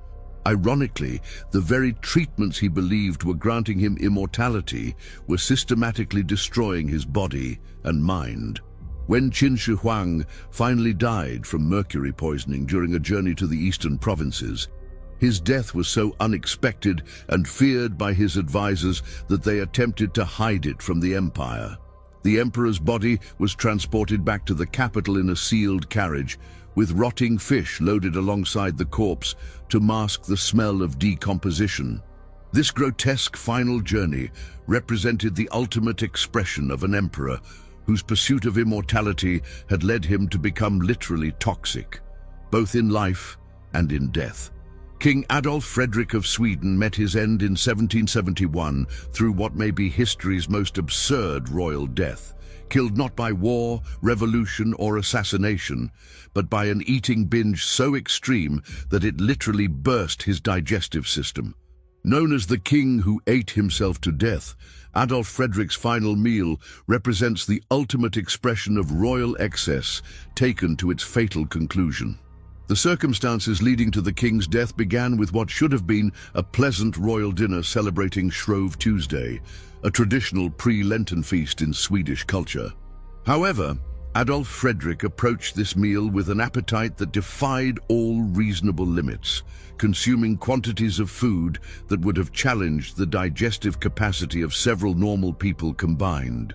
Ironically, the very treatments he believed were granting him immortality were systematically destroying his body and mind. When Qin Shi Huang finally died from mercury poisoning during a journey to the eastern provinces, his death was so unexpected and feared by his advisors that they attempted to hide it from the empire. The emperor's body was transported back to the capital in a sealed carriage, with rotting fish loaded alongside the corpse to mask the smell of decomposition. This grotesque final journey represented the ultimate expression of an emperor whose pursuit of immortality had led him to become literally toxic, both in life and in death. King Adolf Fredrik of Sweden met his end in 1771 through what may be history's most absurd royal death, killed not by war, revolution, or assassination, but by an eating binge so extreme that it literally burst his digestive system. Known as the king who ate himself to death, Adolf Fredrik's final meal represents the ultimate expression of royal excess taken to its fatal conclusion. The circumstances leading to the king's death began with what should have been a pleasant royal dinner celebrating Shrove Tuesday, a traditional pre-Lenten feast in Swedish culture. However, Adolf Fredrik approached this meal with an appetite that defied all reasonable limits, consuming quantities of food that would have challenged the digestive capacity of several normal people combined.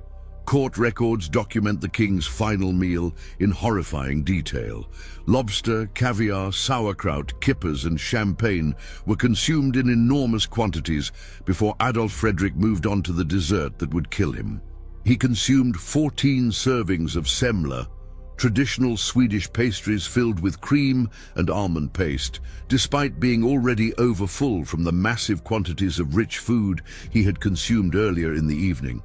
Court records document the king's final meal in horrifying detail. Lobster, caviar, sauerkraut, kippers, and champagne were consumed in enormous quantities before Adolf Fredrik moved on to the dessert that would kill him. He consumed 14 servings of semla, traditional Swedish pastries filled with cream and almond paste, despite being already overfull from the massive quantities of rich food he had consumed earlier in the evening.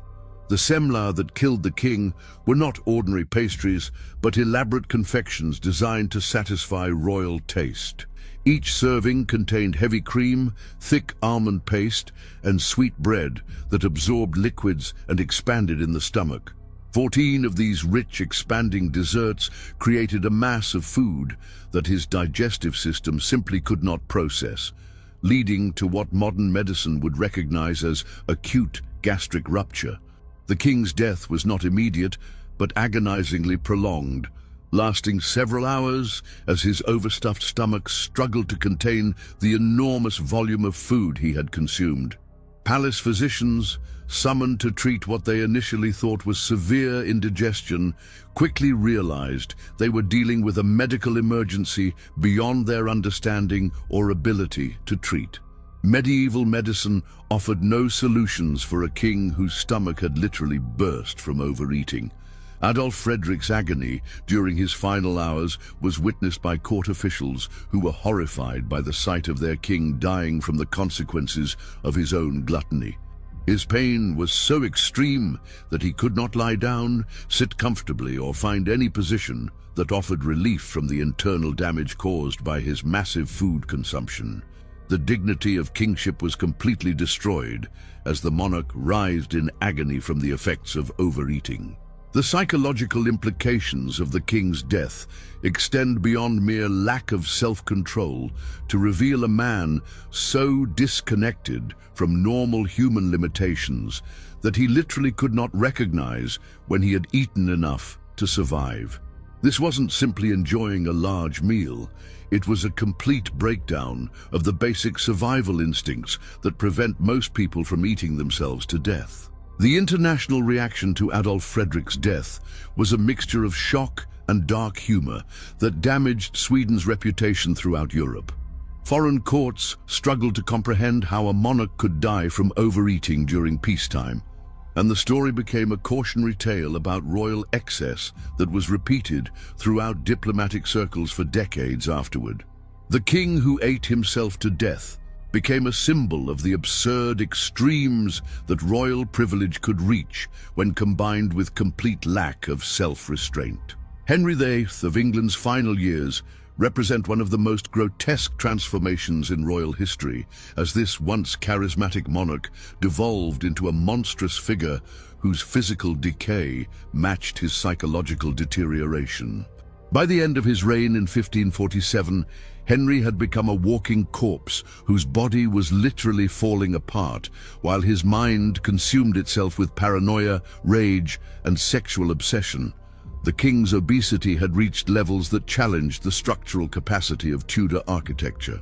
The semla that killed the king were not ordinary pastries, but elaborate confections designed to satisfy royal taste. Each serving contained heavy cream, thick almond paste, and sweet bread that absorbed liquids and expanded in the stomach. 14 of these rich, expanding desserts created a mass of food that his digestive system simply could not process, leading to what modern medicine would recognize as acute gastric rupture. The king's death was not immediate, but agonizingly prolonged, lasting several hours as his overstuffed stomach struggled to contain the enormous volume of food he had consumed. Palace physicians, summoned to treat what they initially thought was severe indigestion, quickly realized they were dealing with a medical emergency beyond their understanding or ability to treat. Medieval medicine offered no solutions for a king whose stomach had literally burst from overeating. Adolf Fredrik's agony during his final hours was witnessed by court officials who were horrified by the sight of their king dying from the consequences of his own gluttony. His pain was so extreme that he could not lie down, sit comfortably, or find any position that offered relief from the internal damage caused by his massive food consumption. The dignity of kingship was completely destroyed as the monarch writhed in agony from the effects of overeating. The psychological implications of the king's death extend beyond mere lack of self-control to reveal a man so disconnected from normal human limitations that he literally could not recognize when he had eaten enough to survive. This wasn't simply enjoying a large meal. It was a complete breakdown of the basic survival instincts that prevent most people from eating themselves to death. The international reaction to Adolf Fredrik's death was a mixture of shock and dark humor that damaged Sweden's reputation throughout Europe. Foreign courts struggled to comprehend how a monarch could die from overeating during peacetime, and the story became a cautionary tale about royal excess that was repeated throughout diplomatic circles for decades afterward. The king who ate himself to death became a symbol of the absurd extremes that royal privilege could reach when combined with complete lack of self-restraint. Henry VIII of England's final years represent one of the most grotesque transformations in royal history, as this once charismatic monarch devolved into a monstrous figure whose physical decay matched his psychological deterioration. By the end of his reign in 1547, Henry had become a walking corpse whose body was literally falling apart, while his mind consumed itself with paranoia, rage, and sexual obsession. The king's obesity had reached levels that challenged the structural capacity of Tudor architecture.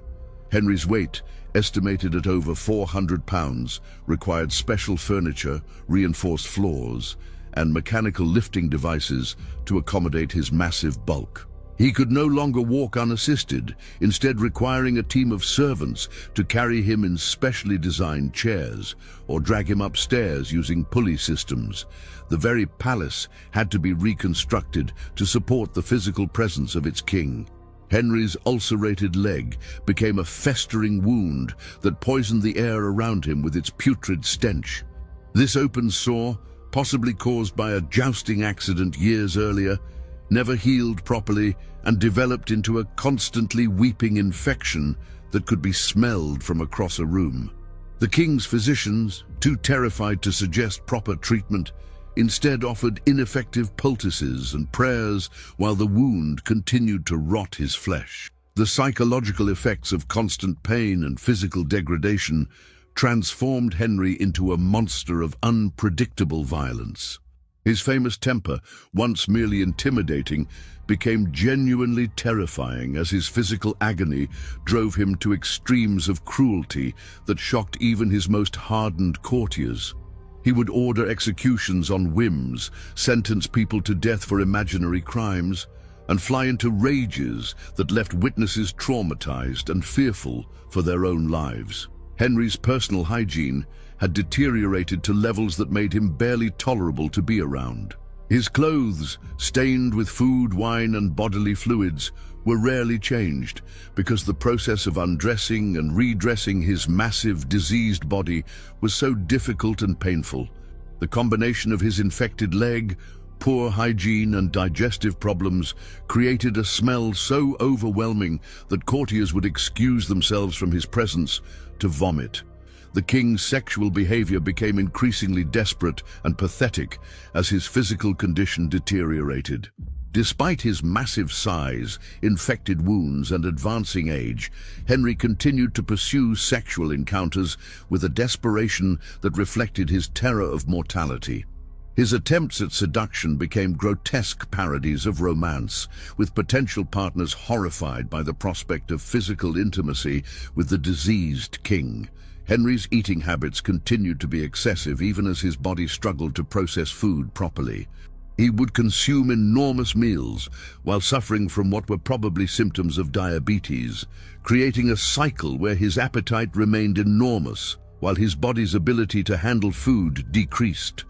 Henry's weight, estimated at over 400 pounds, required special furniture, reinforced floors, and mechanical lifting devices to accommodate his massive bulk. He could no longer walk unassisted, instead requiring a team of servants to carry him in specially designed chairs or drag him upstairs using pulley systems. The very palace had to be reconstructed to support the physical presence of its king. Henry's ulcerated leg became a festering wound that poisoned the air around him with its putrid stench. This open sore, possibly caused by a jousting accident years earlier, never healed properly and developed into a constantly weeping infection that could be smelled from across a room. The king's physicians, too terrified to suggest proper treatment, instead offered ineffective poultices and prayers while the wound continued to rot his flesh. The psychological effects of constant pain and physical degradation transformed Henry into a monster of unpredictable violence. His famous temper, once merely intimidating, became genuinely terrifying as his physical agony drove him to extremes of cruelty that shocked even his most hardened courtiers. He would order executions on whims, sentence people to death for imaginary crimes, and fly into rages that left witnesses traumatized and fearful for their own lives. Henry's personal hygiene had deteriorated to levels that made him barely tolerable to be around. His clothes, stained with food, wine, and bodily fluids, were rarely changed because the process of undressing and redressing his massive, diseased body was so difficult and painful. The combination of his infected leg, poor hygiene, and digestive problems created a smell so overwhelming that courtiers would excuse themselves from his presence to vomit. The king's sexual behavior became increasingly desperate and pathetic as his physical condition deteriorated. Despite his massive size, infected wounds, and advancing age, Henry continued to pursue sexual encounters with a desperation that reflected his terror of mortality. His attempts at seduction became grotesque parodies of romance, with potential partners horrified by the prospect of physical intimacy with the diseased king. Henry's eating habits continued to be excessive even as his body struggled to process food properly. He would consume enormous meals while suffering from what were probably symptoms of diabetes, creating a cycle where his appetite remained enormous while his body's ability to handle food decreased.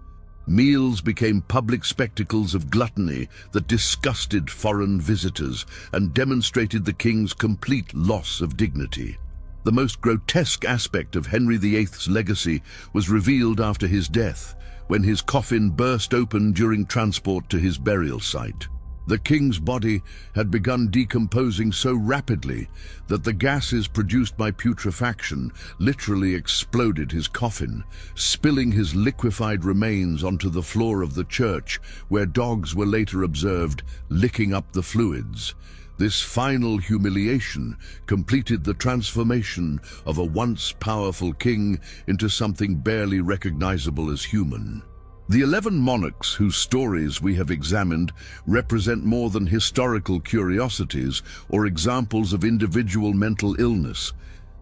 Meals became public spectacles of gluttony that disgusted foreign visitors and demonstrated the king's complete loss of dignity. The most grotesque aspect of Henry VIII's legacy was revealed after his death, when his coffin burst open during transport to his burial site. The king's body had begun decomposing so rapidly that the gases produced by putrefaction literally exploded his coffin, spilling his liquefied remains onto the floor of the church, where dogs were later observed licking up the fluids. This final humiliation completed the transformation of a once powerful king into something barely recognizable as human. The 11 monarchs whose stories we have examined represent more than historical curiosities or examples of individual mental illness.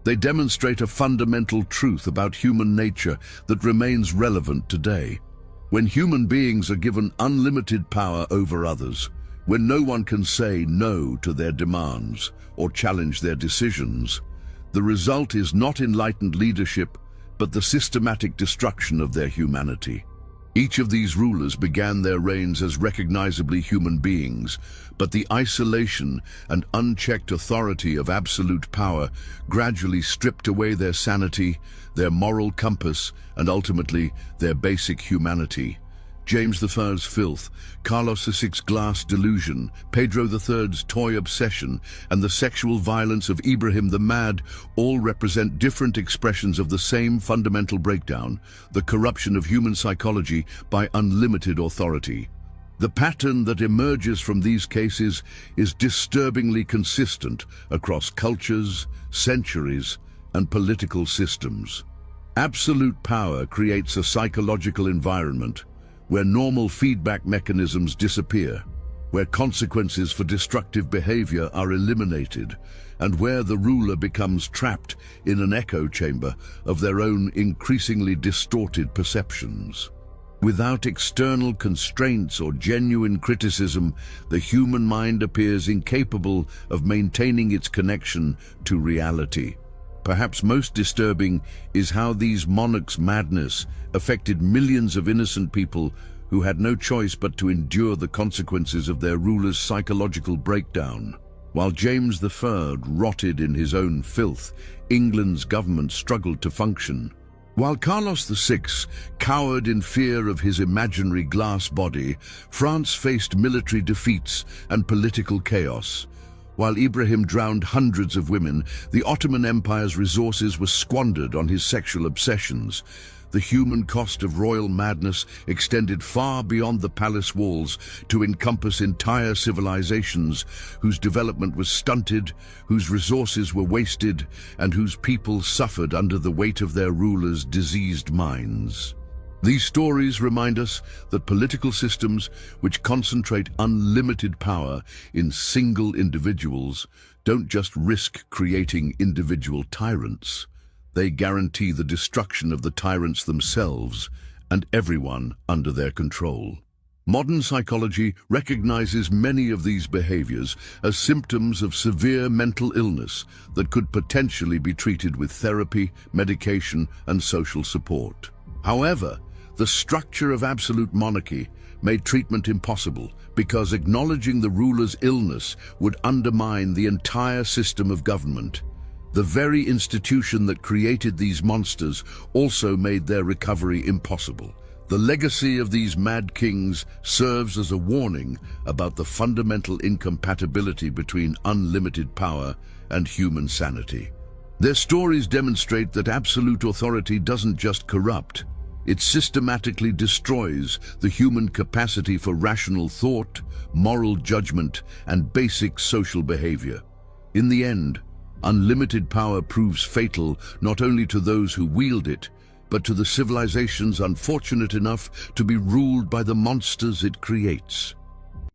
They demonstrate a fundamental truth about human nature that remains relevant today. When human beings are given unlimited power over others, when no one can say no to their demands or challenge their decisions, The result is not enlightened leadership, but the systematic destruction of their humanity. Each of these rulers began their reigns as recognizably human beings, but the isolation and unchecked authority of absolute power gradually stripped away their sanity, their moral compass, and ultimately their basic humanity. James I's filth, Carlos VI's glass delusion, Pedro III's toy obsession, and the sexual violence of Ibrahim the Mad all represent different expressions of the same fundamental breakdown, the corruption of human psychology by unlimited authority. The pattern that emerges from these cases is disturbingly consistent across cultures, centuries, and political systems. Absolute power creates a psychological environment where normal feedback mechanisms disappear, where consequences for destructive behavior are eliminated, and where the ruler becomes trapped in an echo chamber of their own increasingly distorted perceptions. Without external constraints or genuine criticism, the human mind appears incapable of maintaining its connection to reality. Perhaps most disturbing is how these monarchs' madness affected millions of innocent people who had no choice but to endure the consequences of their rulers' psychological breakdown. While James I rotted in his own filth, England's government struggled to function. While Carlos VI cowered in fear of his imaginary glass body, France faced military defeats and political chaos. While Ibrahim drowned hundreds of women, the Ottoman Empire's resources were squandered on his sexual obsessions. The human cost of royal madness extended far beyond the palace walls to encompass entire civilizations whose development was stunted, whose resources were wasted, and whose people suffered under the weight of their rulers' diseased minds. These stories remind us that political systems which concentrate unlimited power in single individuals don't just risk creating individual tyrants. They guarantee the destruction of the tyrants themselves and everyone under their control. Modern psychology recognizes many of these behaviors as symptoms of severe mental illness that could potentially be treated with therapy, medication, and social support. However, the structure of absolute monarchy made treatment impossible because acknowledging the ruler's illness would undermine the entire system of government. The very institution that created these monsters also made their recovery impossible. The legacy of these mad kings serves as a warning about the fundamental incompatibility between unlimited power and human sanity. Their stories demonstrate that absolute authority doesn't just corrupt, it systematically destroys the human capacity for rational thought, moral judgment, and basic social behavior. In the end, unlimited power proves fatal not only to those who wield it, but to the civilizations unfortunate enough to be ruled by the monsters it creates.